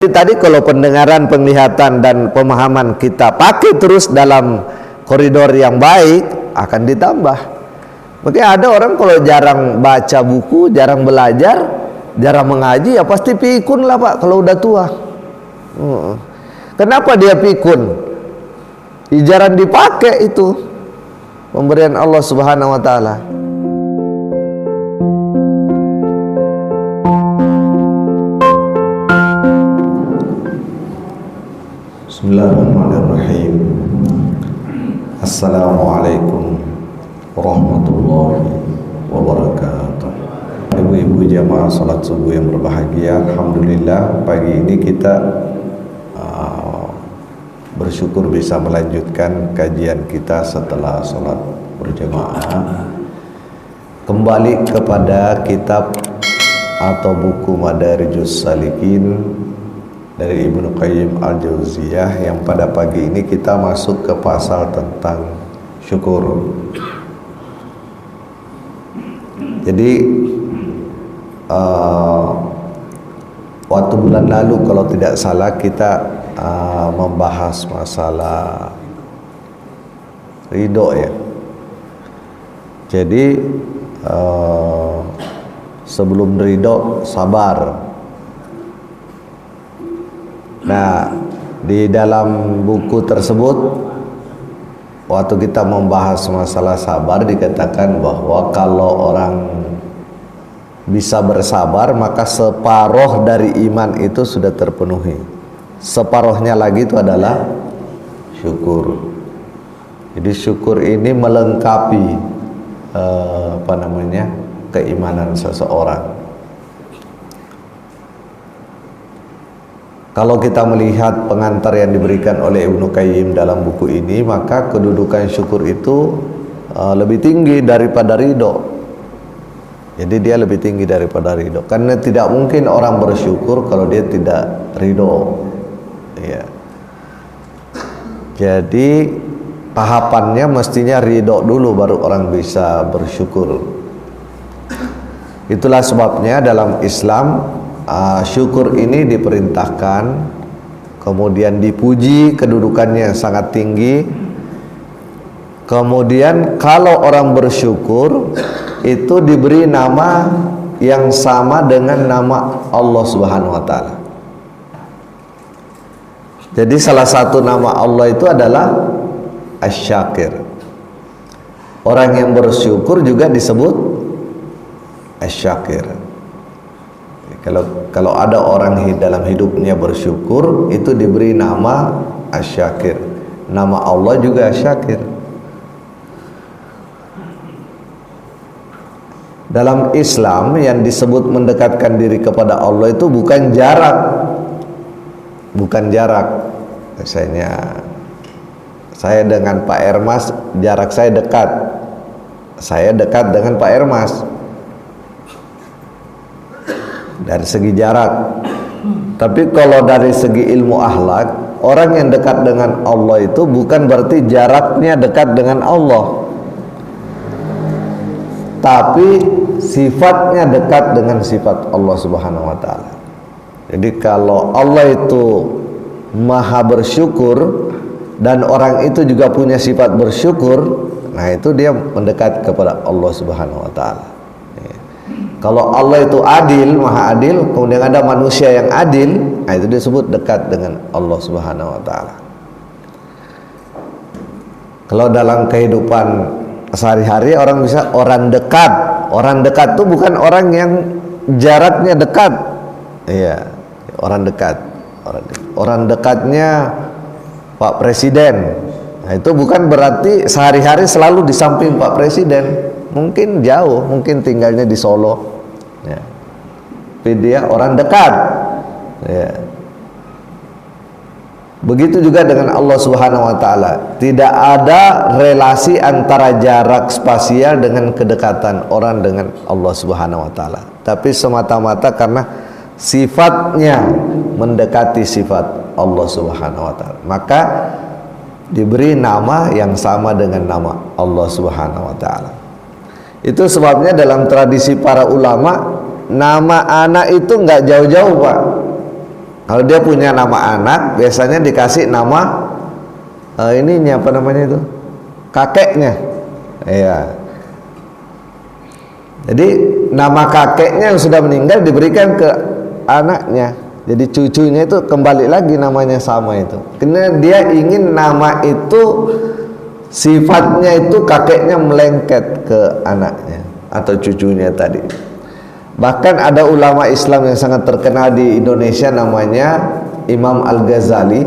Tadi kalau pendengaran, penglihatan dan pemahaman kita pakai terus dalam koridor yang baik, akan ditambah. Makanya ada orang kalau jarang baca buku, jarang belajar, jarang mengaji, ya pasti pikun lah Pak kalau udah tua. Kenapa dia pikun? Jarang dipakai itu pemberian Allah Subhanahu wa taala. Bismillahirrahmanirrahim. Assalamualaikum warahmatullahi wabarakatuh. Ibu-ibu jamaah salat subuh yang berbahagia, alhamdulillah pagi ini kita bersyukur bisa melanjutkan kajian kita setelah salat berjamaah. Kembali kepada kitab atau buku Madarijus Salikin dari Ibnu Qayyim Al-Jauziyah, yang pada pagi ini kita masuk ke pasal tentang syukur. Jadi waktu bulan lalu kalau tidak salah kita membahas masalah ridho ya. Jadi sebelum ridho sabar. Nah, di dalam buku tersebut waktu kita membahas masalah sabar dikatakan bahwa kalau orang bisa bersabar maka separuh dari iman itu sudah terpenuhi. Separuhnya lagi itu adalah syukur. Jadi syukur ini melengkapi keimanan seseorang. Kalau kita melihat pengantar yang diberikan oleh Ibnu Qayyim dalam buku ini, maka kedudukan syukur itu lebih tinggi daripada ridho. Jadi dia lebih tinggi daripada ridho, karena tidak mungkin orang bersyukur kalau dia tidak ridho ya. Jadi tahapannya mestinya ridho dulu baru orang bisa bersyukur. Itulah sebabnya dalam Islam syukur ini diperintahkan, kemudian dipuji, kedudukannya sangat tinggi. Kemudian kalau orang bersyukur itu diberi nama yang sama dengan nama Allah Subhanahu wa taala. Jadi salah satu nama Allah itu adalah Asy-Syakir. Orang yang bersyukur juga disebut Asy-Syakir. Kalau ada orang dalam hidupnya bersyukur, itu diberi nama Asy-Syakir. Nama Allah juga Asy-Syakir. Dalam Islam yang disebut mendekatkan diri kepada Allah itu bukan jarak. Bukan jarak. Misalnya saya dengan Pak Ermas, jarak saya dekat. Saya dekat dengan Pak Ermas dari segi jarak. Tapi kalau dari segi ilmu akhlak, orang yang dekat dengan Allah itu bukan berarti jaraknya dekat dengan Allah, tapi sifatnya dekat dengan sifat Allah Subhanahu wa taala. Jadi kalau Allah itu maha bersyukur dan orang itu juga punya sifat bersyukur, nah itu dia mendekat kepada Allah Subhanahu wa taala. Kalau Allah itu adil, maha adil, kemudian ada manusia yang adil, nah itu disebut dekat dengan Allah Subhanahu wa taala. Kalau dalam kehidupan sehari-hari orang bisa orang dekat. Orang dekat itu bukan orang yang jaraknya dekat. Iya, orang dekat. Orang dekatnya Pak Presiden. Nah, itu bukan berarti sehari-hari selalu di samping Pak Presiden. Mungkin jauh, mungkin tinggalnya di Solo ya. Tapi dia orang dekat ya. Begitu juga dengan Allah Subhanahu wa taala. Tidak ada relasi antara jarak spasial dengan kedekatan orang dengan Allah Subhanahu wa taala, tapi semata-mata karena sifatnya mendekati sifat Allah Subhanahu wa taala, maka diberi nama yang sama dengan nama Allah Subhanahu wa taala. Itu sebabnya dalam tradisi para ulama, nama anak itu nggak jauh-jauh Pak. Kalau dia punya nama anak, biasanya dikasih nama ininya apa namanya itu? Kakeknya. Iya. Jadi nama kakeknya yang sudah meninggal diberikan ke anaknya. Jadi cucunya itu kembali lagi namanya sama itu. Karena dia ingin nama itu sifatnya itu kakeknya melengket ke anaknya atau cucunya tadi. Bahkan ada ulama Islam yang sangat terkenal di Indonesia namanya Imam Al-Ghazali.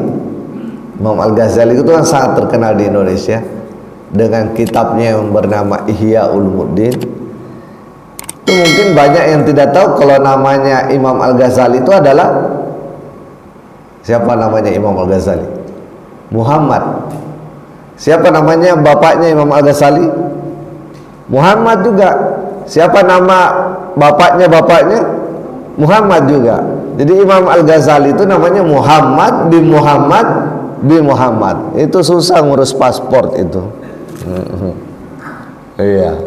Imam Al-Ghazali itu kan sangat terkenal di Indonesia dengan kitabnya yang bernama Ihya Ulumuddin. Itu mungkin banyak yang tidak tahu kalau namanya Imam Al-Ghazali itu adalah, siapa namanya Imam Al-Ghazali? Muhammad. Siapa namanya bapaknya Imam Al-Ghazali? Muhammad juga. Siapa nama bapaknya? Muhammad juga. Jadi Imam Al-Ghazali itu namanya Muhammad bin Muhammad bin Muhammad. Itu susah ngurus paspor itu. Iya.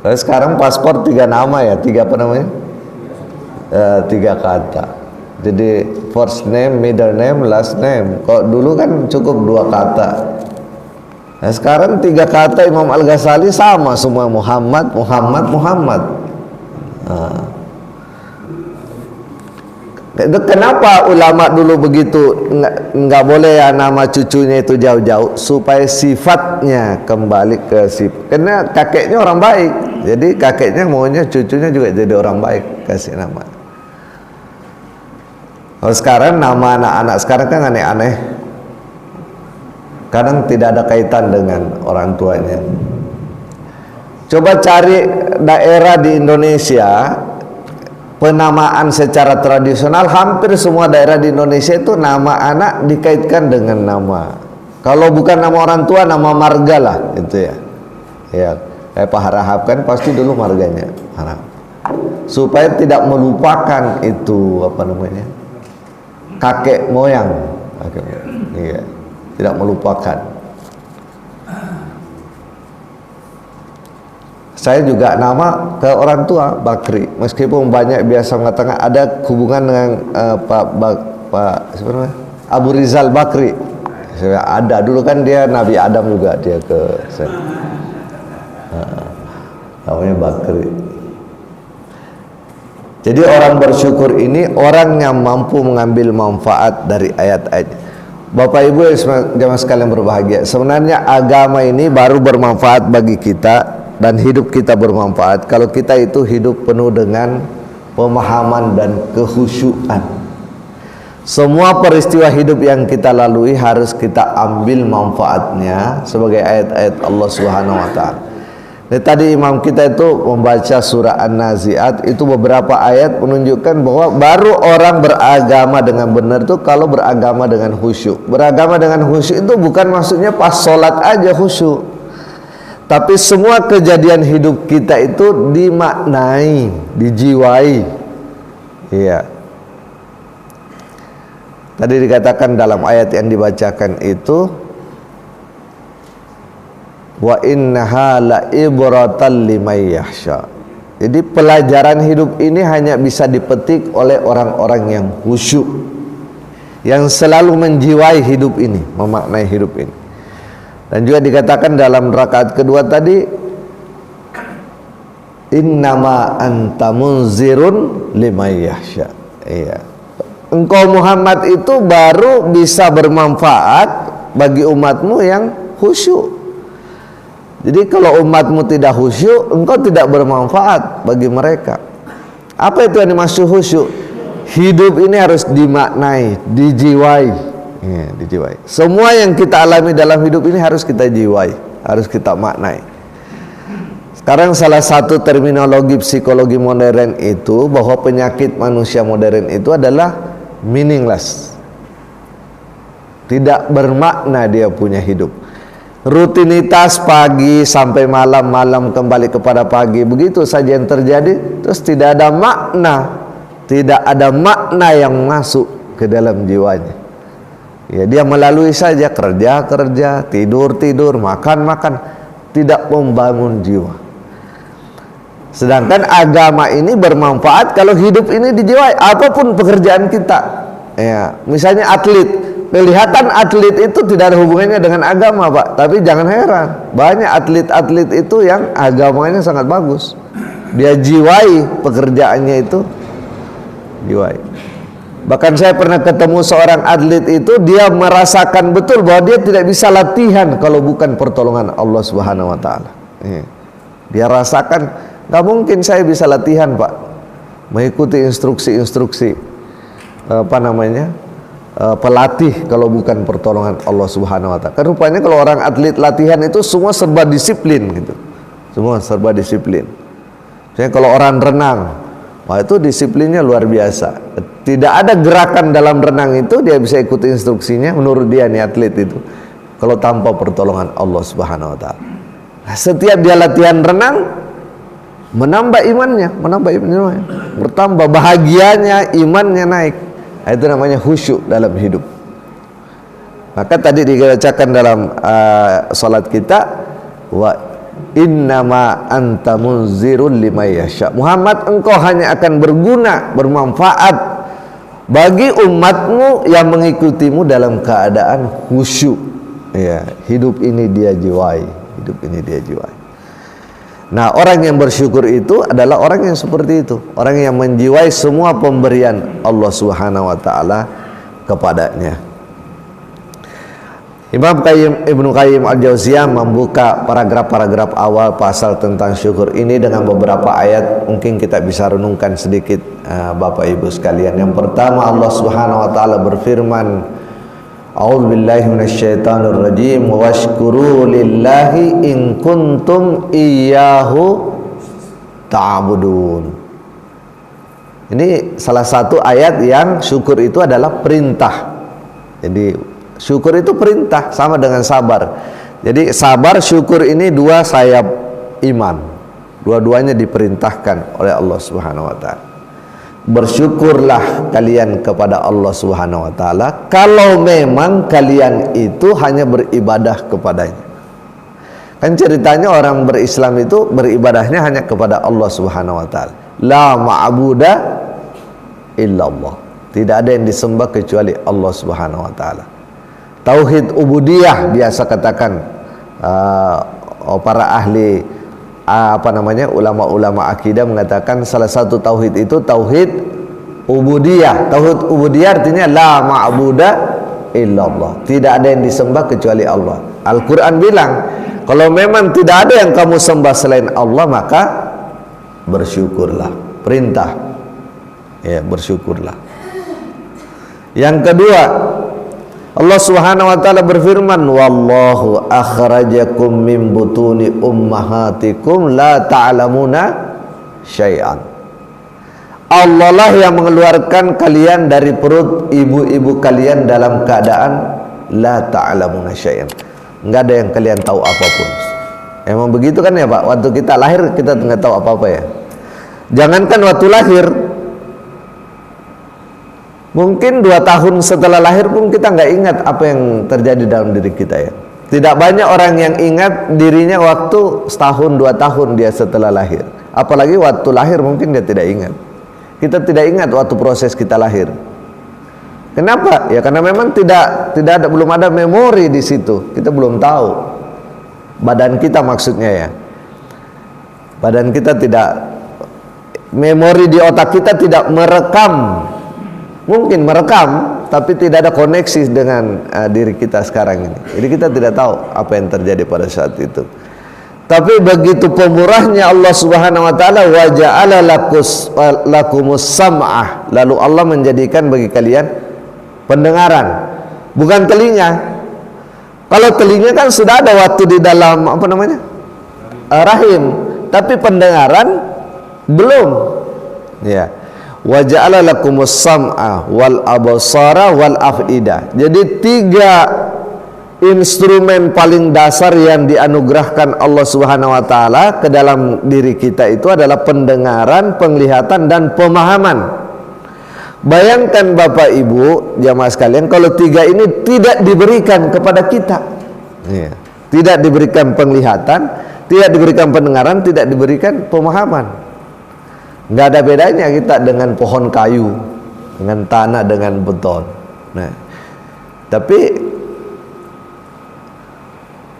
Lalu sekarang paspor 3 nama ya, 3 apa namanya? 3 kata. Jadi first name, middle name, last name. Kalau dulu kan cukup 2 kata. Nah, sekarang 3 kata Imam Al-Ghazali sama semua, Muhammad. Kenapa ulama dulu begitu nggak boleh ya nama cucunya itu jauh-jauh, supaya sifatnya kembali ke karena kakeknya orang baik, jadi kakeknya maunya cucunya juga jadi orang baik, kasih nama. Kalau sekarang nama anak-anak sekarang kan aneh-aneh, kadang tidak ada kaitan dengan orang tuanya. Coba cari daerah di Indonesia penamaan secara tradisional, hampir semua daerah di Indonesia itu nama anak dikaitkan dengan nama, kalau bukan nama orang tua, nama marga lah itu ya. Ya, kayak Pak Harahap kan pasti dulu marganya Harahap, supaya tidak melupakan itu apa namanya, kakek moyang. Iya, tidak melupakan. Saya juga nama ke orang tua Bakri, meskipun banyak biasa mengatakan ada hubungan dengan Pak sebenarnya Abu Rizal Bakri. Ada dulu kan dia Nabi Adam juga dia ke saya. Namanya Bakri. Jadi orang bersyukur ini orang yang mampu mengambil manfaat dari ayat-ayat. Bapak Ibu jamaah sekalian berbahagia, sebenarnya agama ini baru bermanfaat bagi kita dan hidup kita bermanfaat kalau kita itu hidup penuh dengan pemahaman dan kehusyuan. Semua peristiwa hidup yang kita lalui harus kita ambil manfaatnya sebagai ayat-ayat Allah Subhanahu wa taala. Tadi imam kita itu membaca surah An-Nazi'at, itu beberapa ayat menunjukkan bahwa baru orang beragama dengan benar itu kalau beragama dengan khusyuk. Beragama dengan khusyuk itu bukan maksudnya pas sholat aja khusyuk, tapi semua kejadian hidup kita itu dimaknai, dijiwai. Iya. Tadi dikatakan dalam ayat yang dibacakan itu, wa innaha la ibratan liman yakhsha. Jadi pelajaran hidup ini hanya bisa dipetik oleh orang-orang yang khusyuk, yang selalu menjiwai hidup ini, memaknai hidup ini. Dan juga dikatakan dalam rakaat kedua tadi, innama anta munzirun liman yakhsha. Iya. Engkau Muhammad itu baru bisa bermanfaat bagi umatmu yang khusyuk. Jadi kalau umatmu tidak khusyuk, engkau tidak bermanfaat bagi mereka. Apa itu yang dimaksud khusyuk? Hidup ini harus dimaknai, dijiwai. Ya, dijiwai. Semua yang kita alami dalam hidup ini harus kita jiwai, harus kita maknai. Sekarang salah satu terminologi psikologi modern itu bahwa penyakit manusia modern itu adalah meaningless. Tidak bermakna dia punya hidup. Rutinitas pagi sampai malam, malam kembali kepada pagi, begitu saja yang terjadi, terus tidak ada makna, tidak ada makna yang masuk ke dalam jiwanya. Ya, dia melalui saja kerja, tidur, makan, tidak membangun jiwa. Sedangkan agama ini bermanfaat kalau hidup ini dijiwai, apapun pekerjaan kita. Ya, misalnya atlet, kelihatan atlet itu tidak ada hubungannya dengan agama, Pak. Tapi jangan heran, banyak atlet-atlet itu yang agamanya sangat bagus. Dia jiwai pekerjaannya itu, jiwai. Bahkan saya pernah ketemu seorang atlet itu, dia merasakan betul bahwa dia tidak bisa latihan kalau bukan pertolongan Allah Subhanahu wa taala. Dia rasakan, nggak mungkin saya bisa latihan, Pak, mengikuti instruksi-instruksi pelatih kalau bukan pertolongan Allah Subhanahu wa taala. Kan rupanya kalau orang atlet latihan itu semua serba disiplin gitu. Semua serba disiplin. Misalnya kalau orang renang, wah itu disiplinnya luar biasa. Tidak ada gerakan dalam renang itu dia bisa ikuti instruksinya menurut dia nih atlet itu. Kalau tanpa pertolongan Allah Subhanahu wa taala. Nah, setiap dia latihan renang menambah imannya, bertambah bahagianya, imannya naik. Nah, itu namanya khusyuk dalam hidup. Maka tadi dibacakan dalam salat kita, wa innama anta munzirun liman yasha. Muhammad, engkau hanya akan berguna, bermanfaat bagi umatmu yang mengikutimu dalam keadaan khusyuk. Ya, hidup ini dia jiwai, hidup ini dia jiwai. Nah, orang yang bersyukur itu adalah orang yang seperti itu, orang yang menjiwai semua pemberian Allah Subhanahu wa taala kepadanya. Imam Ibnu Qayyim Al-Jauziyah membuka paragraf-paragraf awal pasal tentang syukur ini dengan beberapa ayat. Mungkin kita bisa renungkan sedikit, Bapak Ibu sekalian. Yang pertama, Allah Subhanahu wa taala berfirman, A'udzubillahi minasyaitonirrajim, washkuru lillahi in kuntum iyyahu ta'budun. Ini salah satu ayat yang syukur itu adalah perintah. Jadi syukur itu perintah, sama dengan sabar. Jadi sabar, syukur ini dua sayap iman. Dua-duanya diperintahkan oleh Allah Subhanahu wa taala. Bersyukurlah kalian kepada Allah Subhanahu wa taala kalau memang kalian itu hanya beribadah kepadanya. Kan ceritanya orang berislam itu beribadahnya hanya kepada Allah Subhanahu wa taala. La ma'buda illallah. Tidak ada yang disembah kecuali Allah Subhanahu wa taala. Tauhid ubudiyah biasa katakan para ahli ulama-ulama akidah mengatakan salah satu tauhid itu tauhid ubudiyah. Tauhid ubudiyah artinya la ma'buda illallah. Tidak ada yang disembah kecuali Allah. Al-Quran bilang, kalau memang tidak ada yang kamu sembah selain Allah, maka bersyukurlah. Perintah, ya, bersyukurlah. Yang kedua, Allah Subhanahu wa taala berfirman, wallahu akhrajakum min butuni ummahatikum la ta'lamuna syai'an. Allah lah yang mengeluarkan kalian dari perut ibu-ibu kalian dalam keadaan la ta'lamuna syai'an. Enggak ada yang kalian tahu apapun. Emang begitu kan ya, Pak? Waktu kita lahir kita enggak tahu apa-apa ya. Jangankan waktu lahir, mungkin 2 tahun setelah lahir pun kita nggak ingat apa yang terjadi dalam diri kita ya. Tidak banyak orang yang ingat dirinya waktu setahun 2 tahun dia setelah lahir. Apalagi waktu lahir mungkin dia tidak ingat. Kita tidak ingat waktu proses kita lahir. Kenapa? Ya karena memang belum ada memori di situ. Kita belum tahu. Badan kita maksudnya ya. Badan kita tidak, memori di otak kita tidak merekam. Mungkin merekam, tapi tidak ada koneksi dengan diri kita sekarang ini. Jadi kita tidak tahu apa yang terjadi pada saat itu. Tapi begitu pemurahnya Allah Subhanahu wa taala, wa ja'ala lakumus sam'ah, lalu Allah menjadikan bagi kalian pendengaran, bukan telinga. Kalau telinga kan sudah ada waktu di dalam rahim, tapi pendengaran belum. Ya. Wa ja'ala lakumus sam'a wal absara wal af'idah. Jadi 3 instrumen paling dasar yang dianugerahkan Allah Subhanahu wa taala ke dalam diri kita itu adalah pendengaran, penglihatan dan pemahaman. Bayangkan Bapak Ibu jamaah sekalian, kalau 3 ini tidak diberikan kepada kita. Tidak diberikan penglihatan, tidak diberikan pendengaran, tidak diberikan pemahaman. Nggak ada bedanya kita dengan pohon kayu. dengan tanah, dengan beton. Nah, tapi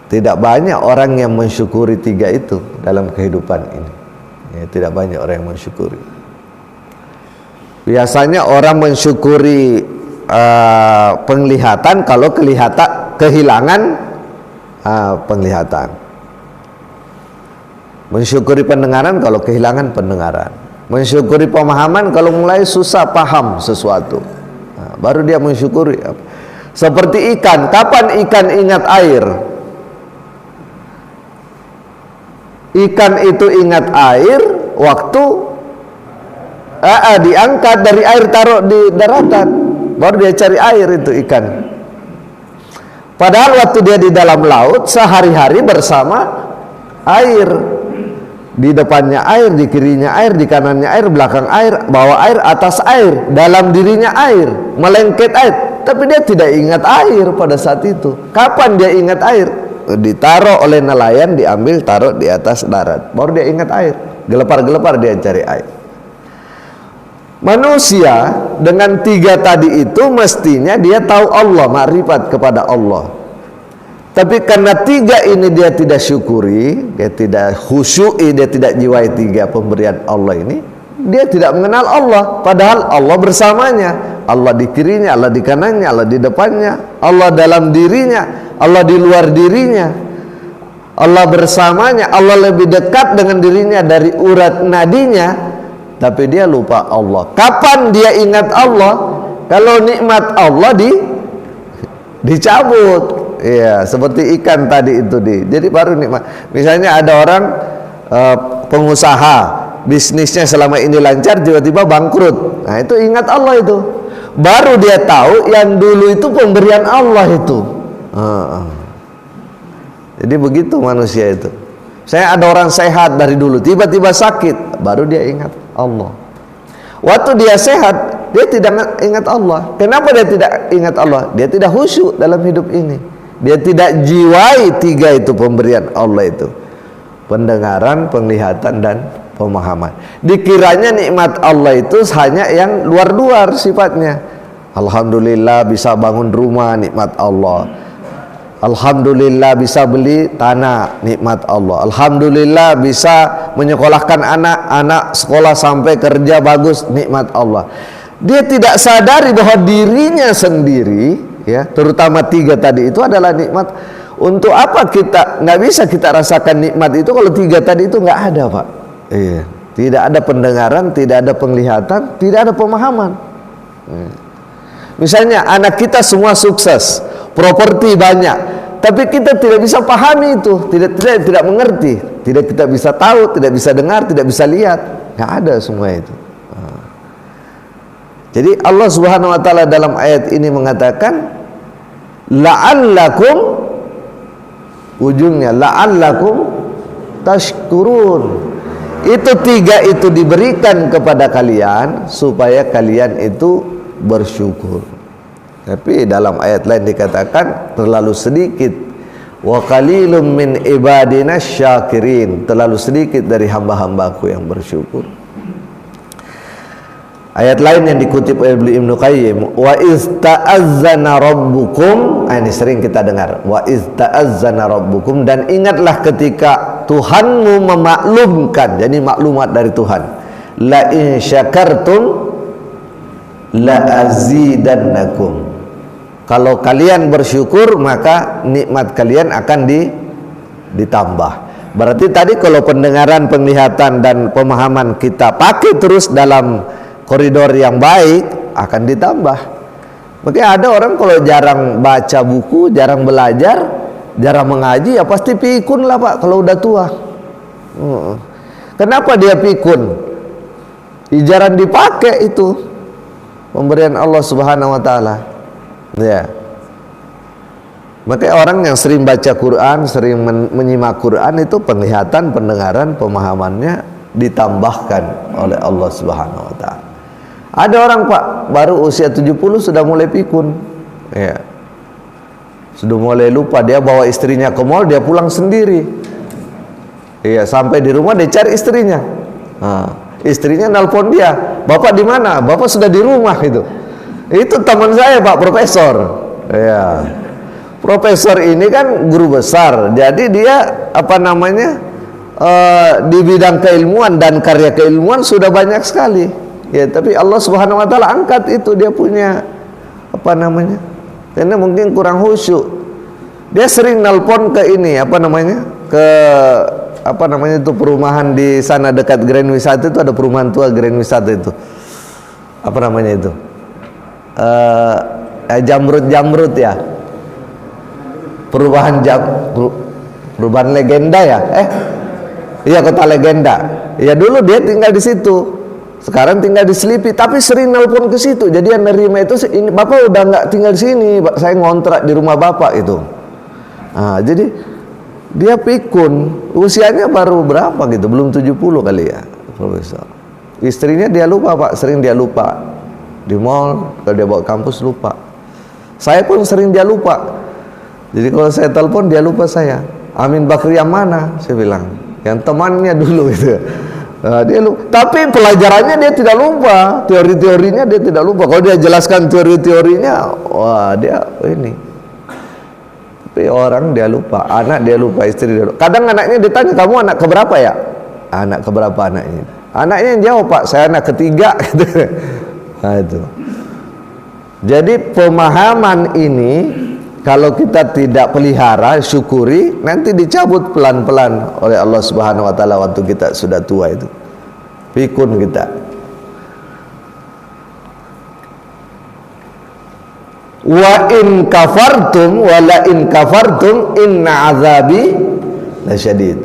tidak banyak orang yang mensyukuri tiga itu dalam kehidupan ini. Ya, tidak banyak orang yang mensyukuri. Biasanya orang mensyukuri penglihatan kalau kehilangan penglihatan. Mensyukuri pendengaran kalau kehilangan pendengaran. Mensyukuri pemahaman kalau mulai susah paham sesuatu. Baru dia mensyukuri. Seperti ikan, kapan ikan ingat air? Ikan itu ingat air waktu diangkat dari air, taruh di daratan, baru dia cari air itu ikan. Padahal waktu dia di dalam laut sehari-hari bersama air, di depannya air, di kirinya air, di kanannya air, belakang air, bawah air, atas air, dalam dirinya air, melengket air, tapi dia tidak ingat air pada saat itu. Kapan dia ingat air? Ditaruh oleh nelayan, diambil, taruh di atas darat, baru dia ingat air. Gelepar-gelepar dia cari air. Manusia dengan tiga tadi itu mestinya dia tahu Allah, makrifat kepada Allah. Tapi karena tiga ini dia tidak syukuri, dia tidak khusyui, dia tidak jiwai tiga pemberian Allah ini, dia tidak mengenal Allah. Padahal Allah bersamanya, Allah di kirinya, Allah di kanannya, Allah di depannya, Allah dalam dirinya, Allah di luar dirinya, Allah bersamanya, Allah lebih dekat dengan dirinya dari urat nadinya. Tapi dia lupa Allah. Kapan dia ingat Allah? Kalau nikmat Allah dicabut. Ya, seperti ikan tadi itu jadi baru nikmat. Misalnya ada orang pengusaha, bisnisnya selama ini lancar, tiba-tiba bangkrut. Nah, itu ingat Allah itu. Baru dia tahu yang dulu itu pemberian Allah itu. Jadi begitu manusia itu. Saya ada orang sehat dari dulu, tiba-tiba sakit, baru dia ingat Allah. Waktu dia sehat, dia tidak ingat Allah. Kenapa dia tidak ingat Allah? Dia tidak khusyuk dalam hidup ini. Dia tidak jiwai tiga itu pemberian Allah itu. Pendengaran, penglihatan, dan pemahaman. Dikiranya nikmat Allah itu hanya yang luar-luar sifatnya. Alhamdulillah bisa bangun rumah, nikmat Allah. Alhamdulillah bisa beli tanah, nikmat Allah. Alhamdulillah bisa menyekolahkan anak-anak sekolah sampai kerja bagus, nikmat Allah. Dia tidak sadari bahwa dirinya sendiri, ya, terutama tiga tadi itu adalah nikmat. Untuk apa kita nggak bisa kita rasakan nikmat itu kalau tiga tadi itu nggak ada, Pak? Iya. Tidak ada pendengaran, tidak ada penglihatan, tidak ada pemahaman. Misalnya anak kita semua sukses, properti banyak, tapi kita tidak bisa pahami itu, tidak mengerti, tidak kita bisa tahu, tidak bisa dengar, tidak bisa lihat, nggak ada semua itu. Jadi Allah Subhanahu Wa Taala dalam ayat ini mengatakan, la'allakum, ujungnya la'allakum tashkurun. Itu tiga itu diberikan kepada kalian supaya kalian itu bersyukur. Tapi dalam ayat lain dikatakan terlalu sedikit, wa qalilum min ibadina syakirin, terlalu sedikit dari hamba-hambaku yang bersyukur. Ayat lain yang dikutip oleh Ibnu Qayyim, wa iz ta'azzana rabbukum, ini sering kita dengar, wa iz ta'azzana rabbukum, dan ingatlah ketika Tuhanmu memaklumkan, jadi maklumat dari Tuhan, la in syakartum la azidannakum, kalau kalian bersyukur maka nikmat kalian akan ditambah. Berarti tadi kalau pendengaran, penglihatan, dan pemahaman kita pakai terus dalam koridor yang baik, akan ditambah. Makanya ada orang kalau jarang baca buku, jarang belajar, jarang mengaji, ya pasti pikun lah, Pak, kalau udah tua. Kenapa dia pikun? Jarang dipakai itu pemberian Allah Subhanahu Wa Taala. Ya. Makanya orang yang sering baca Quran, sering menyimak Quran, itu penglihatan, pendengaran, pemahamannya ditambahkan oleh Allah Subhanahu Wa Taala. Ada orang, Pak, baru usia 70 sudah mulai pikun, ya, sudah mulai lupa. Dia bawa istrinya ke mall, dia pulang sendiri, ya, sampai di rumah dia cari istrinya. Istrinya nelpon dia, Bapak di mana? Bapak sudah di rumah itu. Itu teman saya Pak, profesor. Ya. Profesor ini kan guru besar. Jadi dia apa namanya? Di bidang keilmuan dan karya keilmuan sudah banyak sekali. Ya, tapi Allah Subhanahu wa taala angkat itu, dia punya apa namanya? Karena mungkin kurang khusyuk. Dia sering nelpon ke ini, apa namanya? Ke apa namanya itu perumahan di sana dekat Grand Wisata itu, ada perumahan tua Grand Wisata itu. Apa namanya itu? Jamrut ya. Perubahan legenda ya? Iya, kota legenda. Ya dulu dia tinggal di situ. Sekarang tinggal di Selipi, tapi sering nelpon ke situ. Jadi yang nerima itu, ini Bapak udah nggak tinggal di sini, saya ngontrak di rumah Bapak itu. Nah, jadi dia pikun, usianya baru berapa gitu, belum 70 kali ya, profesor. Istrinya dia lupa Pak, sering dia lupa. Di mall, kalau dia bawa kampus lupa. Saya pun sering dia lupa. Jadi kalau saya telepon dia lupa saya. Amin Bakri yang mana? Saya bilang, yang temannya dulu itu. Nah, dia lupa. Tapi pelajarannya dia tidak lupa, teori-teorinya dia tidak lupa. Kalau dia jelaskan teori-teorinya, wah dia ini. Tapi orang dia lupa, anak dia lupa, istri dia lupa. Kadang anaknya ditanya, kamu anak keberapa ya? Anak keberapa anaknya? Anaknya yang jawab, Pak, saya anak ketiga. Nah itu. Jadi pemahaman ini kalau kita tidak pelihara, syukuri, nanti dicabut pelan-pelan oleh Allah Subhanahu wa taala waktu kita sudah tua itu. Pikun kita. Wa in kafartum wa la in kafartum inna azabi lasyadid.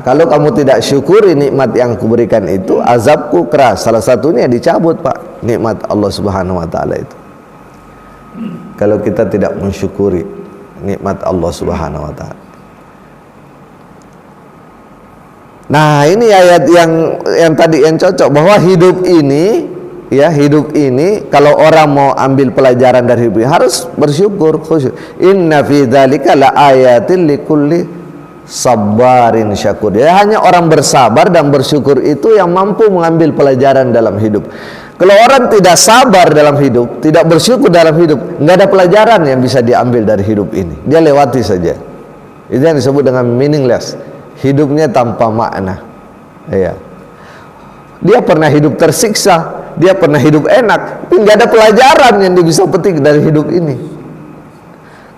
Kalau kamu tidak syukuri nikmat yang kuberikan itu, azabku keras. Salah satunya dicabut, Pak, nikmat Allah Subhanahu wa taala itu. Kalau kita tidak mensyukuri nikmat Allah Subhanahu wa taala. Nah, ini ayat yang tadi yang cocok, bahwa hidup ini, ya, hidup ini kalau orang mau ambil pelajaran dari hidup ini harus bersyukur, khusyuk. Inna fi dzalika la ayatin likulli sabarin syakur. Ya, hanya orang bersabar dan bersyukur itu yang mampu mengambil pelajaran dalam hidup. Kalau orang tidak sabar dalam hidup, tidak bersyukur dalam hidup, nggak ada pelajaran yang bisa diambil dari hidup ini. Dia lewati saja. Itu yang disebut dengan meaningless. Hidupnya tanpa makna. Ya. Dia pernah hidup tersiksa, dia pernah hidup enak, tapi nggak ada pelajaran yang dia bisa petik dari hidup ini.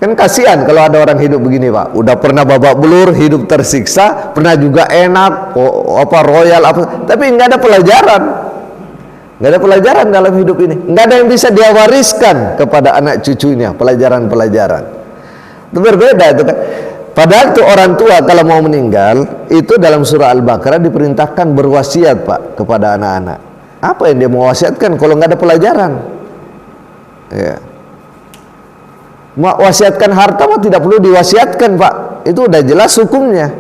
Kan kasihan kalau ada orang hidup begini, Pak. Udah pernah babak belur, hidup tersiksa, pernah juga enak, royal apa, tapi nggak ada pelajaran. Nggak ada pelajaran dalam hidup ini. Nggak ada yang bisa dia wariskan kepada anak cucunya, pelajaran-pelajaran. Itu berbeda itu kan. Padahal itu orang tua kalau mau meninggal, itu dalam surah Al-Baqarah diperintahkan berwasiat, Pak, kepada anak-anak. Apa yang dia mau wasiatkan kalau nggak ada pelajaran? Ya. Wasiatkan harta mah tidak perlu diwasiatkan, Pak. Itu udah jelas hukumnya.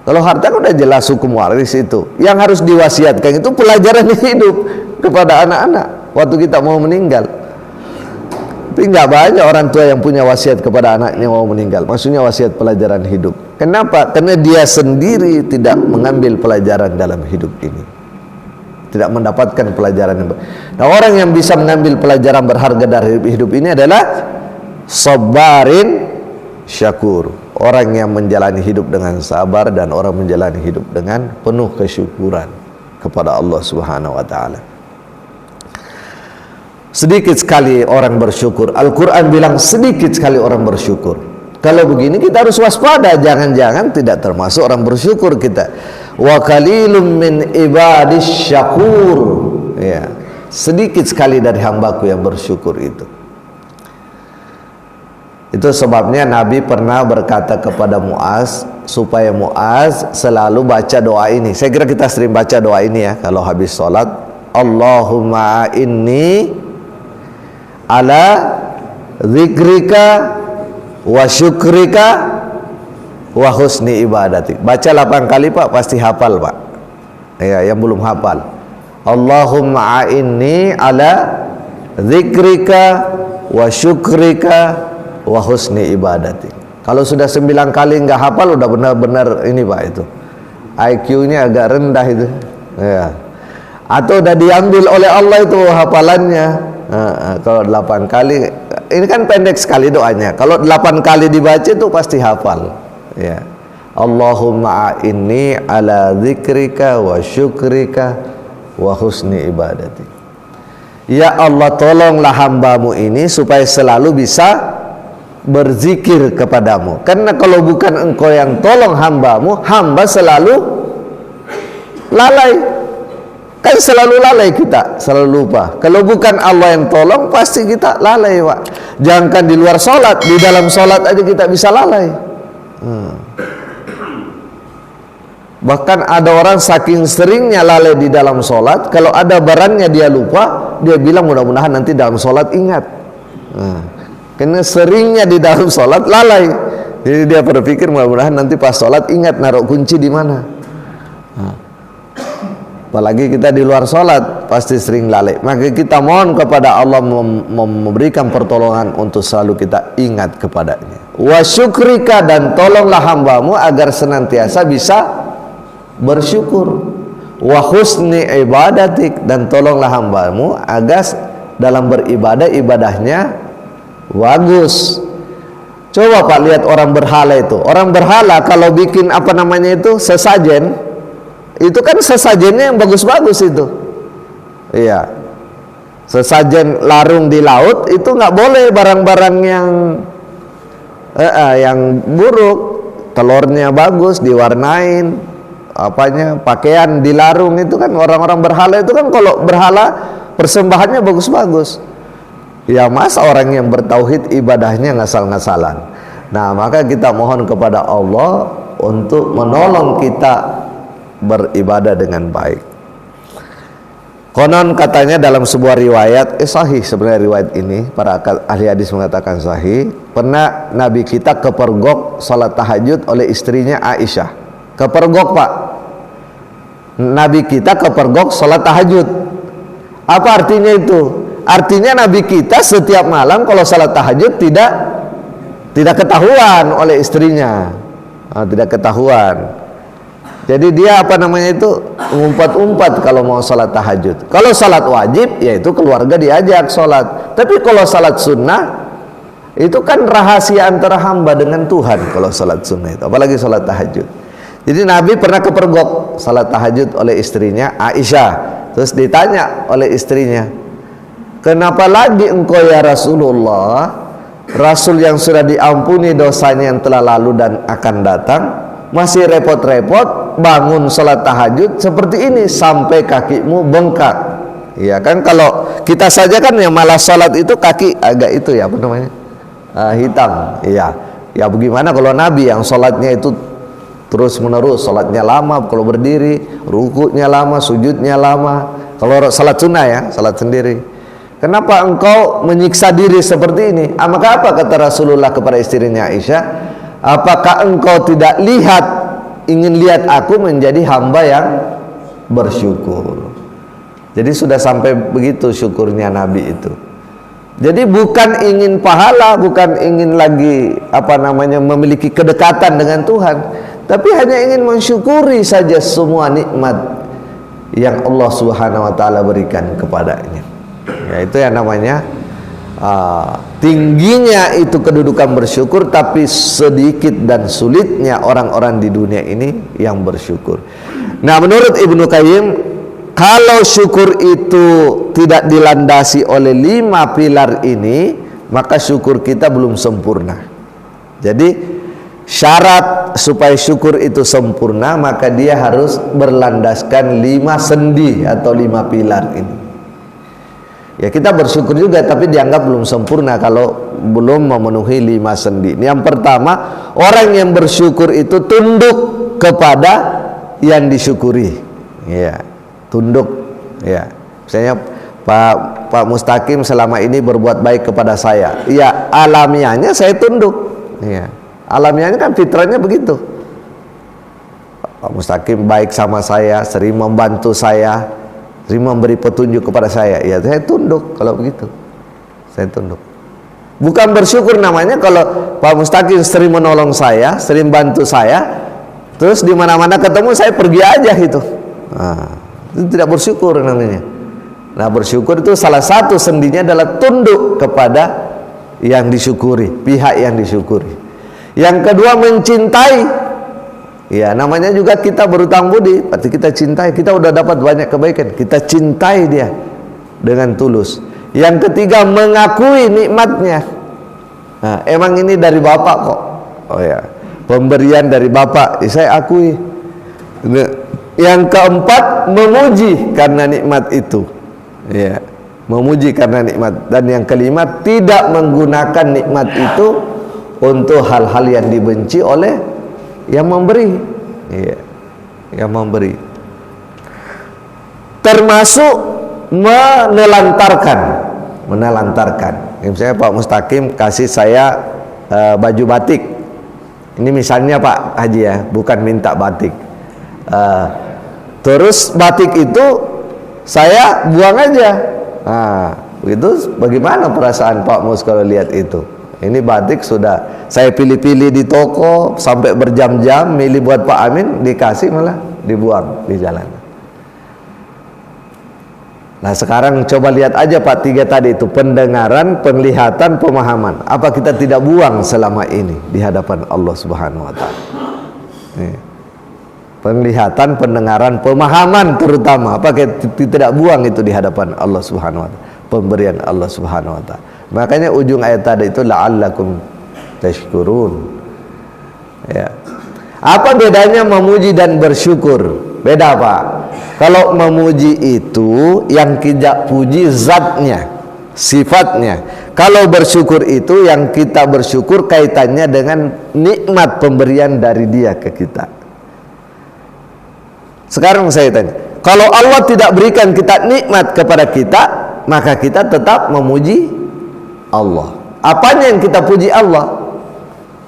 Kalau harta kan udah jelas hukum waris itu. Yang harus diwasiatkan itu pelajaran hidup kepada anak-anak waktu kita mau meninggal. Tapi nggak banyak orang tua yang punya wasiat kepada anaknya mau meninggal. Maksudnya wasiat pelajaran hidup. Kenapa? Karena dia sendiri tidak mengambil pelajaran dalam hidup ini. Tidak mendapatkan pelajaran yang Nah, orang yang bisa mengambil pelajaran berharga dari hidup ini adalah sabarin syakur. Orang yang menjalani hidup dengan sabar dan orang menjalani hidup dengan penuh kesyukuran kepada Allah Subhanahu wa taala. Sedikit sekali orang bersyukur. Al-Quran bilang sedikit sekali orang bersyukur. Kalau begini kita harus waspada, jangan-jangan tidak termasuk orang bersyukur kita. Wa qalilum min ibadis syakur. Ya, sedikit sekali dari hambaku yang bersyukur itu. Itu sebabnya Nabi pernah berkata kepada Muaz supaya Muaz selalu baca doa ini. Saya kira kita sering baca doa ini ya kalau habis sholat. Allahumma inni ala zikrika wa syukrika wa husni ibadati. Baca 8 kali, Pak, pasti hafal, Pak. Ya, yang belum hafal. Allahumma inni ala zikrika wa syukrika wa husni ibadati. Kalau sudah 9 kali nggak hafal, udah benar-benar ini, Pak, itu IQ-nya agak rendah itu. Ya. Atau udah diambil oleh Allah itu hafalannya. Kalau 8 kali, ini kan pendek sekali doanya. Kalau 8 kali dibaca itu pasti hafal. Ya. Allahumma inni ala dzikrika wa syukrika wa husni ibadati. Ya Allah, tolonglah hambamu ini supaya selalu bisa berzikir kepadamu. Karena kalau bukan engkau yang tolong hambamu, hamba selalu lalai. Kan selalu lalai kita, selalu lupa. Kalau bukan Allah yang tolong, pasti kita lalai, Pak. Jangankan di luar sholat, di dalam sholat aja kita bisa lalai. Bahkan ada orang saking seringnya lalai di dalam sholat, kalau ada barangnya dia lupa, dia bilang mudah-mudahan nanti dalam sholat ingat. Karena seringnya di dalam sholat lalai, jadi dia berpikir mudah-mudahan nanti pas sholat ingat naruh kunci di mana. Apalagi kita di luar sholat pasti sering lalai. Maka kita mohon kepada Allah memberikan pertolongan untuk selalu kita ingat kepadanya. Wa syukrika, dan tolonglah hambamu agar senantiasa bisa bersyukur. Wa husni ibadatik, dan tolonglah hambamu agar dalam beribadah ibadahnya bagus. Coba Pak lihat orang berhala itu. Orang berhala kalau bikin apa namanya itu sesajen, itu kan sesajennya yang bagus-bagus itu. Iya. Sesajen larung di laut itu nggak boleh barang-barang yang buruk. Telurnya bagus, diwarnain, apanya, pakaian di larung itu kan orang-orang berhala itu kan kalau berhala persembahannya bagus-bagus. Ya masa orang yang bertauhid ibadahnya ngasal-ngasalan. Nah maka kita mohon kepada Allah untuk menolong kita beribadah dengan baik. Konon katanya dalam sebuah riwayat, sahih sebenarnya riwayat ini, para ahli hadis mengatakan sahih, pernah Nabi kita kepergok salat tahajud oleh istrinya Aisyah. Kepergok Pak, Nabi kita kepergok salat tahajud. Apa artinya itu? Artinya Nabi kita setiap malam kalau salat tahajud tidak ketahuan oleh istrinya, tidak ketahuan. Jadi dia apa namanya itu umpat-umpat kalau mau salat tahajud. Kalau salat wajib, yaitu keluarga diajak salat. Tapi kalau salat sunnah, itu kan rahasia antara hamba dengan Tuhan. Kalau salat sunnah itu, apalagi salat tahajud. Jadi Nabi pernah kepergok salat tahajud oleh istrinya Aisyah. Terus ditanya oleh istrinya, kenapa lagi engkau ya Rasulullah, Rasul yang sudah diampuni dosanya yang telah lalu dan akan datang, masih repot-repot bangun salat tahajud seperti ini sampai kakimu bengkak. Ya kan, kalau kita saja kan yang malas salat itu kaki agak itu ya apa namanya, hitam. Iya. Ya bagaimana kalau Nabi yang salatnya itu terus menerus, salatnya lama, kalau berdiri rukuknya lama, sujudnya lama. Kalau salat sunnah ya, salat sendiri. Kenapa engkau menyiksa diri seperti ini? Maka apa kata Rasulullah kepada istrinya Aisyah? Apakah engkau tidak ingin lihat aku menjadi hamba yang bersyukur? Jadi sudah sampai begitu syukurnya Nabi itu. Jadi bukan ingin pahala, bukan ingin lagi apa namanya memiliki kedekatan dengan Tuhan, tapi hanya ingin mensyukuri saja semua nikmat yang Allah Subhanahu wa taala berikan kepadanya. Ya, itu yang namanya tingginya itu kedudukan bersyukur, tapi sedikit dan sulitnya orang-orang di dunia ini yang bersyukur. Nah, menurut Ibnu Qayyim, kalau syukur itu tidak dilandasi oleh 5 pilar ini, maka syukur kita belum sempurna. Jadi syarat supaya syukur itu sempurna, maka dia harus berlandaskan 5 sendi atau 5 pilar ini. Ya, kita bersyukur juga tapi dianggap belum sempurna kalau belum memenuhi 5 sendi. Yang pertama, orang yang bersyukur itu tunduk kepada yang disyukuri. Ya, tunduk. Ya, misalnya Pak Mustaqim selama ini berbuat baik kepada saya. Ya, alamiahnya saya tunduk. Ya, alamiahnya kan fitrahnya begitu. Pak Mustaqim baik sama saya, sering membantu saya, sering memberi petunjuk kepada saya, ya saya tunduk kalau begitu. Saya tunduk. Bukan bersyukur namanya kalau Pak Mustaqim sering menolong saya, sering bantu saya, terus di mana-mana ketemu saya pergi aja gitu. Nah, Itu tidak bersyukur namanya. Nah, bersyukur itu salah satu sendinya adalah tunduk kepada yang disyukuri, pihak yang disyukuri. Yang kedua, mencintai. Ya, namanya juga kita berutang budi, berarti kita cintai. Kita udah dapat banyak kebaikan, kita cintai dia dengan tulus. Yang ketiga, mengakui nikmatnya. Nah, emang ini dari Bapak kok. Oh ya, pemberian dari Bapak, saya akui. Yang keempat, memuji karena nikmat itu. Ya, memuji karena nikmat. Dan yang kelima, tidak menggunakan nikmat itu untuk hal-hal yang dibenci oleh yang memberi. Ya, yang memberi. Termasuk menelantarkan. Misalnya Pak Mustaqim kasih saya baju batik. Ini misalnya Pak Haji ya, bukan minta batik. Terus batik itu saya buang aja. Nah, itu bagaimana perasaan Pak Mus kalau lihat itu? Ini batik sudah saya pilih-pilih di toko sampai berjam-jam milih buat Pak Amin, dikasih malah dibuang di jalan. Nah, sekarang coba lihat aja Pak, tiga tadi itu: pendengaran, penglihatan, pemahaman. Apa kita tidak buang selama ini di hadapan Allah Subhanahu wa taala? Penglihatan, pendengaran, pemahaman terutama, apa kita tidak buang itu di hadapan Allah Subhanahu wa taala, pemberian Allah Subhanahu wa taala. Makanya ujung ayat tadi itu la'allakum tashkurun. Ya. Apa bedanya memuji dan bersyukur? Beda Pak. Kalau memuji itu yang kita puji zatnya, sifatnya. Kalau bersyukur itu yang kita bersyukur kaitannya dengan nikmat pemberian dari Dia ke kita. Sekarang saya tanya, kalau Allah tidak berikan kita nikmat kepada kita, maka kita tetap memuji Allah. Apanya yang kita puji Allah?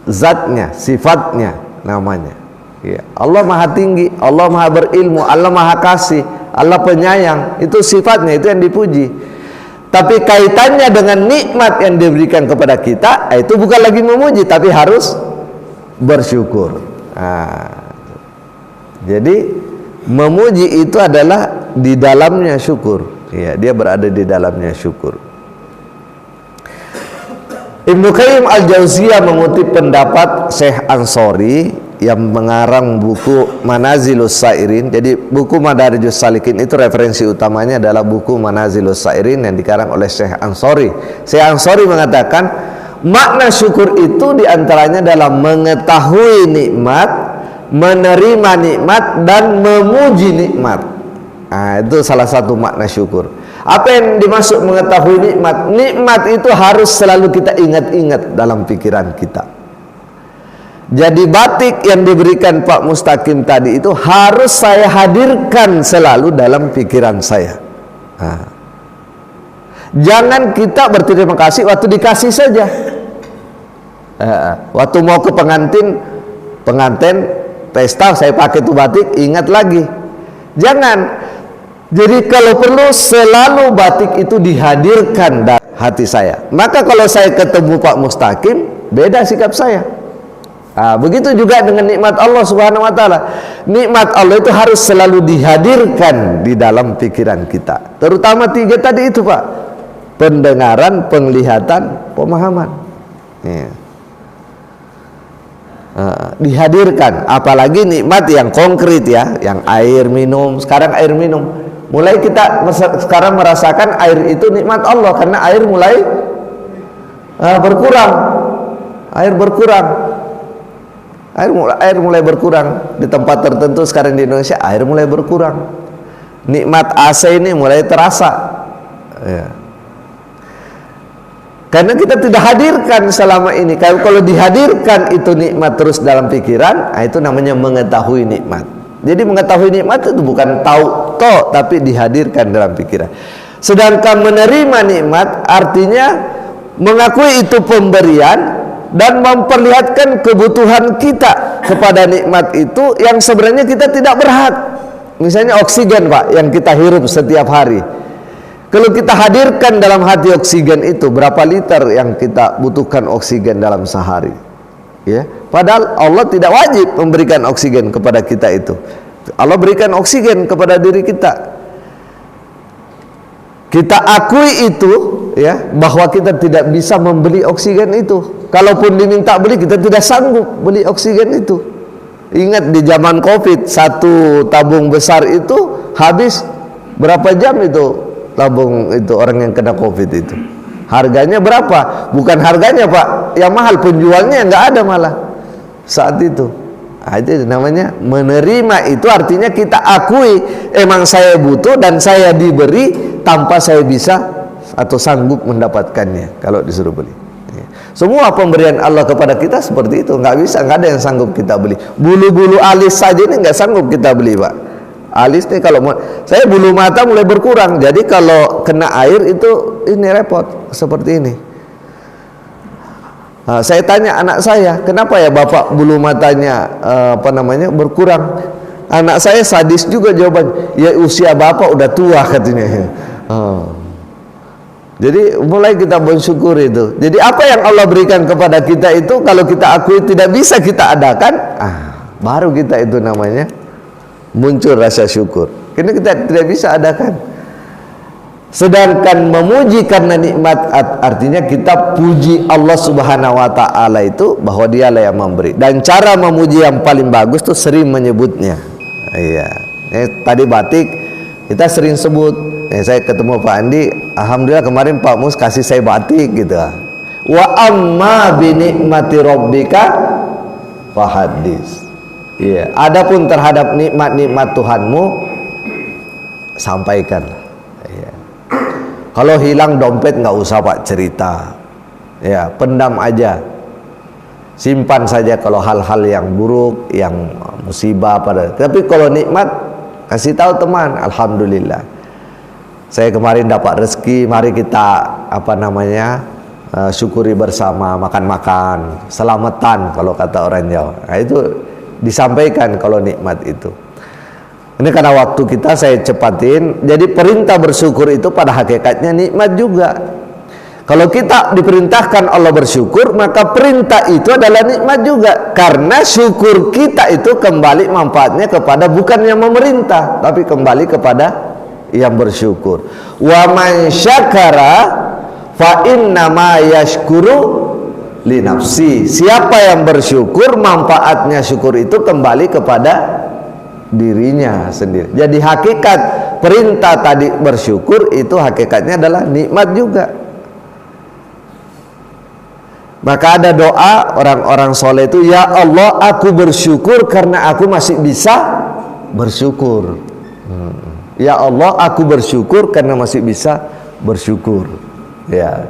Zatnya, sifatnya, namanya. Ya. Allah maha tinggi, Allah maha berilmu, Allah maha kasih, Allah penyayang. Itu sifatnya, itu yang dipuji. Tapi kaitannya dengan nikmat yang diberikan kepada kita, itu bukan lagi memuji, tapi harus bersyukur. Nah, jadi memuji itu adalah di dalamnya syukur. Ya, dia berada di dalamnya syukur. Ibnu Qayyim al-Jauziyah mengutip pendapat Syekh Ansori yang mengarang buku Manazilus Sairin. Jadi buku Madarijus Salikin itu referensi utamanya adalah buku Manazilus Sairin yang dikarang oleh Syekh Ansori. Syekh Ansori mengatakan makna syukur itu diantaranya dalam mengetahui nikmat, menerima nikmat, dan memuji nikmat. Nah, itu salah satu makna syukur. Apa yang dimaksud mengetahui nikmat? Nikmat itu harus selalu kita ingat-ingat dalam pikiran kita. Jadi batik yang diberikan Pak Mustaqim tadi itu harus saya hadirkan selalu dalam pikiran saya. Nah, jangan kita berterima kasih waktu dikasih saja. Waktu mau ke pengantin pesta saya pakai itu batik, ingat lagi. Jangan. Jadi kalau perlu selalu batik itu dihadirkan dalam hati saya. Maka kalau saya ketemu Pak Mustaqim, beda sikap saya. Nah, begitu juga dengan nikmat Allah Subhanahu wa taala. Nikmat Allah itu harus selalu dihadirkan di dalam pikiran kita. Terutama tiga tadi itu Pak: pendengaran, penglihatan, pemahaman. Ya. Dihadirkan, apalagi nikmat yang konkret ya, yang air minum. Sekarang air minum, mulai kita sekarang merasakan air itu nikmat Allah karena air mulai berkurang. Air mulai berkurang di tempat tertentu sekarang di Indonesia. Air mulai berkurang. Nikmat AC ini mulai terasa. Ya. Karena kita tidak hadirkan selama ini. Kalau dihadirkan itu nikmat terus dalam pikiran, nah itu namanya mengetahui nikmat. Jadi mengetahui nikmat itu bukan tahu toh, tapi dihadirkan dalam pikiran. Sedangkan menerima nikmat artinya mengakui itu pemberian dan memperlihatkan kebutuhan kita kepada nikmat itu yang sebenarnya kita tidak berhak. Misalnya oksigen Pak yang kita hirup setiap hari. Kalau kita hadirkan dalam hati oksigen itu, berapa liter yang kita butuhkan oksigen dalam sehari? Ya, padahal Allah tidak wajib memberikan oksigen kepada kita itu. Allah berikan oksigen kepada diri kita. Kita akui itu, ya, bahwa kita tidak bisa membeli oksigen itu. Kalaupun diminta beli, kita tidak sanggup beli oksigen itu. Ingat di zaman Covid, satu tabung besar itu habis berapa jam itu tabung itu orang yang kena Covid itu. Harganya berapa? Bukan harganya Pak, yang mahal penjualnya nggak ada malah saat itu. Nah, itu namanya menerima, itu artinya kita akui emang saya butuh dan saya diberi tanpa saya bisa atau sanggup mendapatkannya kalau disuruh beli. Semua pemberian Allah kepada kita seperti itu, nggak bisa, nggak ada yang sanggup kita beli. Bulu-bulu alis saja ini nggak sanggup kita beli Pak. Alis nih kalau mau, saya bulu mata mulai berkurang, jadi kalau kena air itu ini repot seperti ini. Nah, saya tanya anak saya, kenapa ya bapak bulu matanya berkurang? Anak saya sadis juga jawabannya, ya usia bapak udah tua katanya. Jadi mulai kita bersyukur itu. Jadi apa yang Allah berikan kepada kita itu kalau kita akui tidak bisa kita adakan, baru kita itu namanya muncul rasa syukur. Karena kita tidak bisa adakan. Sedangkan memuji karena nikmat artinya kita puji Allah Subhanahu wa taala itu bahwa Dialah yang memberi. Dan cara memuji yang paling bagus tuh sering menyebutnya. Iya. Tadi batik kita sering sebut. Saya ketemu Pak Andi, alhamdulillah kemarin Pak Mus kasih saya batik gitu. Wa amma bi nikmati rabbika fahaddits. Iya, adapun terhadap nikmat-nikmat Tuhanmu sampaikan. Iya. Kalau hilang dompet nggak usah Pak cerita. Ya, pendam aja. Simpan saja kalau hal-hal yang buruk, yang musibah pada. Tapi kalau nikmat kasih tahu teman, alhamdulillah. Saya kemarin dapat rezeki, mari kita syukuri bersama, makan-makan, selamatan kalau kata orang Jawa. Nah, itu disampaikan kalau nikmat itu. Ini karena waktu kita saya cepatin. Jadi perintah bersyukur itu pada hakikatnya nikmat juga. Kalau kita diperintahkan Allah bersyukur, maka perintah itu adalah nikmat juga. Karena syukur kita itu kembali manfaatnya kepada bukan yang memerintah, tapi kembali kepada yang bersyukur. Wa man syakara fa innama yashkuru li nafsi. Siapa yang bersyukur, manfaatnya syukur itu kembali kepada dirinya sendiri. Jadi hakikat perintah tadi bersyukur itu hakikatnya adalah nikmat juga. Maka ada doa orang-orang soleh itu, ya Allah aku bersyukur karena aku masih bisa bersyukur. Ya Allah aku bersyukur karena masih bisa bersyukur. Ya.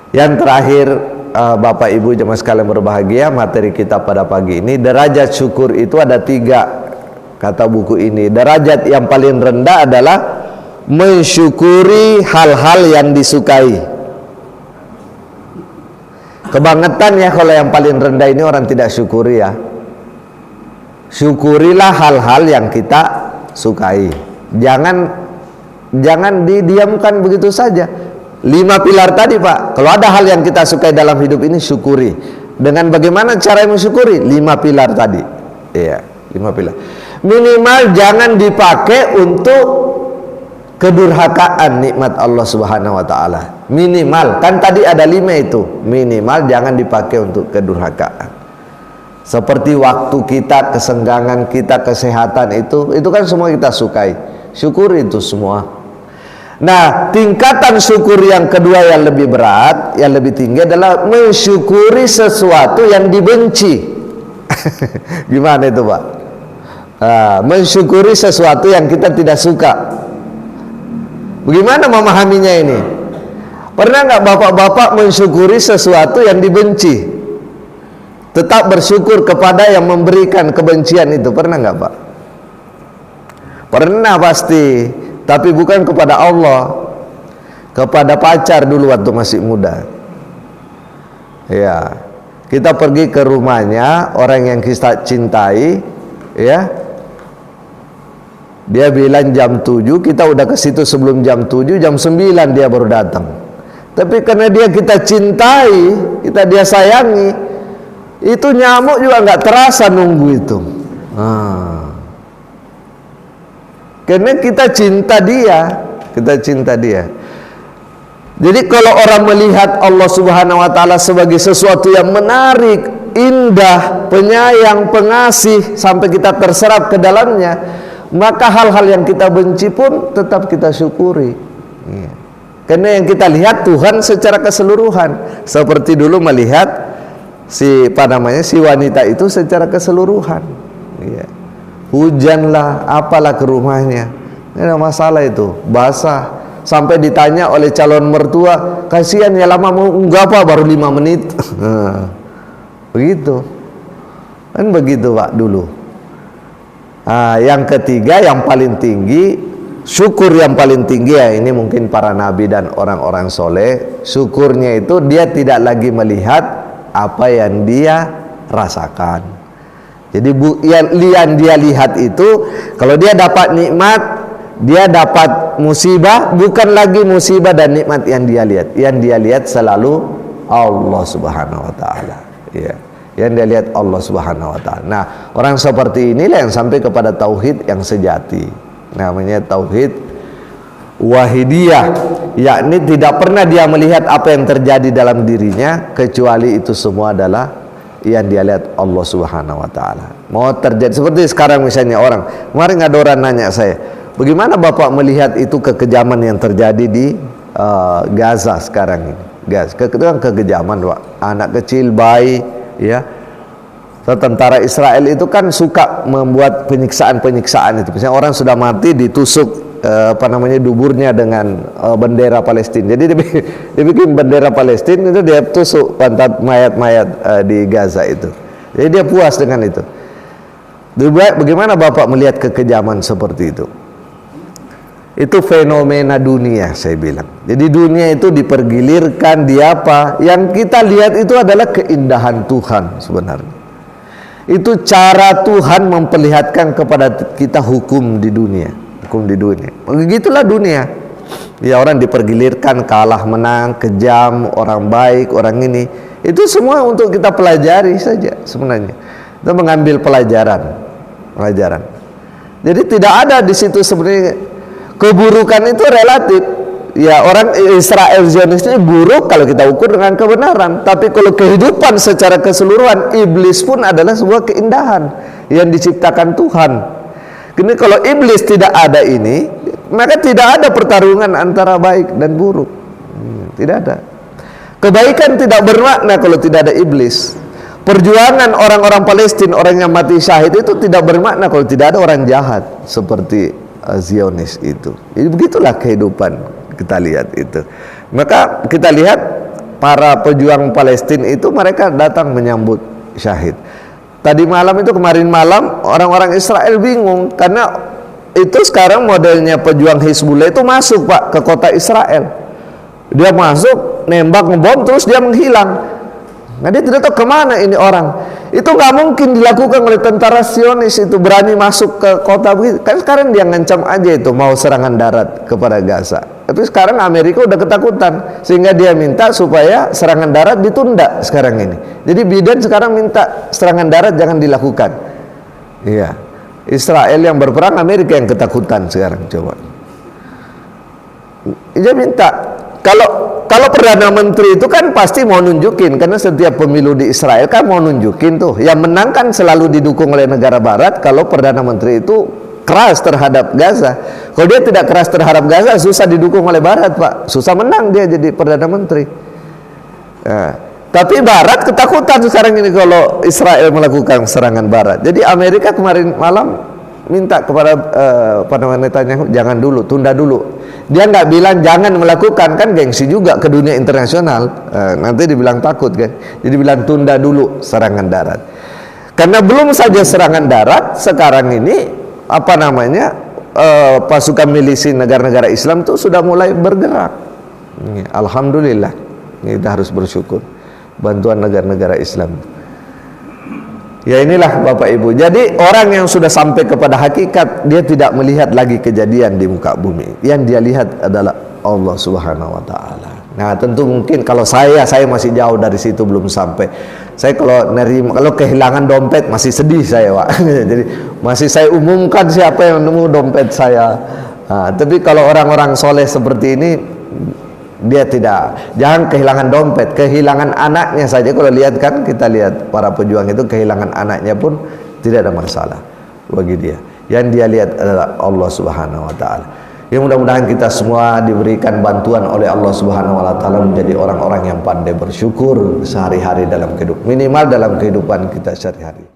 Yang terakhir Bapak Ibu jemaah sekalian berbahagia, materi kita pada pagi ini, derajat syukur itu ada 3 kata buku ini. Derajat yang paling rendah adalah mensyukuri hal-hal yang disukai. Kebangetan ya kalau yang paling rendah ini orang tidak syukuri ya. Syukurilah hal-hal yang kita sukai. Jangan didiamkan begitu saja. 5 pilar tadi Pak, kalau ada hal yang kita sukai dalam hidup ini syukuri. Dengan bagaimana cara mensyukuri? 5 pilar tadi. Iya, 5 pilar. Minimal jangan dipakai untuk kedurhakaan nikmat Allah Subhanahu wa taala. Minimal, kan tadi ada 5 itu. Minimal jangan dipakai untuk kedurhakaan. Seperti waktu kita, kesenggangan kita, kesehatan itu kan semua kita sukai. Syukuri itu semua. Nah, tingkatan syukur yang kedua yang lebih berat, yang lebih tinggi adalah mensyukuri sesuatu yang dibenci. Gimana itu Pak? Mensyukuri sesuatu yang kita tidak suka. Bagaimana memahaminya ini? Pernah nggak bapak-bapak mensyukuri sesuatu yang dibenci? Tetap bersyukur kepada yang memberikan kebencian itu. Pernah nggak Pak? Pernah pasti. Tapi bukan kepada Allah, kepada pacar dulu waktu masih muda. Ya, kita pergi ke rumahnya orang yang kita cintai, ya. Dia bilang jam 7, kita udah ke situ sebelum jam 7, jam 9 dia baru datang. Tapi karena kita cintai, dia sayangi, itu nyamuk juga nggak terasa nunggu itu. Karena kita cinta dia, kita cinta dia. Jadi kalau orang melihat Allah Subhanahu wa taala sebagai sesuatu yang menarik, indah, penyayang, pengasih sampai kita terserap ke dalamnya, maka hal-hal yang kita benci pun tetap kita syukuri. Karena yang kita lihat Tuhan secara keseluruhan, seperti dulu melihat si wanita itu secara keseluruhan. Hujanlah, apalah ke rumahnya, tidak ada masalah itu, basah. Sampai ditanya oleh calon mertua, kasihan ya lama mau enggak apa baru 5 menit. Begitu kan, begitu Pak dulu. Yang ketiga yang paling tinggi, syukur yang paling tinggi ya, ini mungkin para nabi dan orang-orang soleh, syukurnya itu dia tidak lagi melihat apa yang dia rasakan. Jadi yang dia lihat itu, kalau dia dapat nikmat, dia dapat musibah, bukan lagi musibah dan nikmat yang dia lihat. Yang dia lihat selalu Allah Subhanahu wa taala. Ya. Yang dia lihat Allah Subhanahu wa taala. Nah, orang seperti inilah yang sampai kepada tauhid yang sejati. Namanya tauhid wahidiyah, yakni tidak pernah dia melihat apa yang terjadi dalam dirinya kecuali itu semua adalah yang dia lihat Allah Subhanahu wa taala. Mau terjadi seperti sekarang misalnya orang, kemarin ada orang nanya saya, bagaimana Bapak melihat itu kekejaman yang terjadi di Gaza sekarang ini? Itu kan kekejaman, Pak. Anak kecil, bayi, ya. Tentara Israel itu kan suka membuat penyiksaan-penyiksaan itu. Misalnya orang sudah mati ditusuk duburnya dengan bendera Palestina. Jadi dia bikin bendera Palestina, itu dia tusuk pantat mayat-mayat di Gaza itu. Jadi dia puas dengan itu. Bagaimana Bapak melihat kekejaman seperti itu? Itu fenomena dunia, saya bilang. Jadi dunia itu dipergilirkan di apa? Yang kita lihat itu adalah keindahan Tuhan sebenarnya. Itu cara Tuhan memperlihatkan kepada kita hukum di dunia. Hukum di dunia. Begitulah dunia. Ya, orang dipergilirkan, kalah menang, kejam, orang baik, orang ini. Itu semua untuk kita pelajari saja sebenarnya. Kita mengambil pelajaran. Jadi tidak ada di situ sebenarnya. Keburukan itu relatif. Ya, orang Israel Zionis ini buruk kalau kita ukur dengan kebenaran. Tapi kalau kehidupan secara keseluruhan, iblis pun adalah sebuah keindahan yang diciptakan Tuhan. Jadi kalau iblis tidak ada ini, maka tidak ada pertarungan antara baik dan buruk. Tidak ada. Kebaikan tidak bermakna kalau tidak ada iblis. Perjuangan orang-orang Palestina, orang yang mati syahid itu tidak bermakna kalau tidak ada orang jahat seperti Zionis itu. Jadi begitulah kehidupan, kita lihat itu. Maka kita lihat para pejuang Palestina itu mereka datang menyambut syahid. Kemarin malam orang-orang Israel bingung karena itu sekarang modelnya pejuang Hizbullah itu masuk, Pak, ke kota Israel. Dia masuk, nembak, ngebom, terus dia menghilang. Nah, dia tidak tahu kemana ini orang. Itu nggak mungkin dilakukan oleh tentara Zionis itu berani masuk ke kota begitu. Kan sekarang dia ngancam aja itu mau serangan darat kepada Gaza. Tapi sekarang Amerika udah ketakutan sehingga dia minta supaya serangan darat ditunda sekarang ini. Jadi Biden sekarang minta serangan darat jangan dilakukan. Iya. Israel yang berperang, Amerika yang ketakutan sekarang, coba. Dia minta kalau Perdana Menteri itu kan pasti mau nunjukin, karena setiap pemilu di Israel kan mau nunjukin tuh, yang menang kan selalu didukung oleh negara barat. Kalau Perdana Menteri itu keras terhadap Gaza, kalau dia tidak keras terhadap Gaza susah didukung oleh barat, Pak, susah menang dia jadi Perdana Menteri. Nah, tapi barat ketakutan sekarang ini kalau Israel melakukan serangan barat. Jadi Amerika kemarin malam minta kepada Netanyahu jangan dulu, tunda dulu. Dia nggak bilang jangan melakukan, kan gengsi juga ke dunia internasional. Nanti dibilang takut kan. Jadi bilang tunda dulu serangan darat. Karena belum saja serangan darat, sekarang ini pasukan milisi negara-negara Islam itu sudah mulai bergerak. Alhamdulillah, kita harus bersyukur bantuan negara-negara Islam. Ya, inilah Bapak Ibu. Jadi orang yang sudah sampai kepada hakikat, dia tidak melihat lagi kejadian di muka bumi. Yang dia lihat adalah Allah Subhanahu wa taala. Nah, tentu mungkin kalau saya masih jauh dari situ, belum sampai. Saya kalau kehilangan dompet masih sedih saya, Pak. Jadi masih saya umumkan siapa yang nemu dompet saya Tapi kalau orang-orang soleh seperti ini, dia tidak, jangan kehilangan dompet, kehilangan anaknya saja. Kalau lihat kan, kita lihat para pejuang itu kehilangan anaknya pun tidak ada masalah bagi dia. Yang dia lihat adalah Allah Subhanahu wa taala. Ya, mudah-mudahan kita semua diberikan bantuan oleh Allah Subhanahu wa taala menjadi orang-orang yang pandai bersyukur sehari-hari dalam kehidupan, minimal dalam kehidupan kita sehari-hari.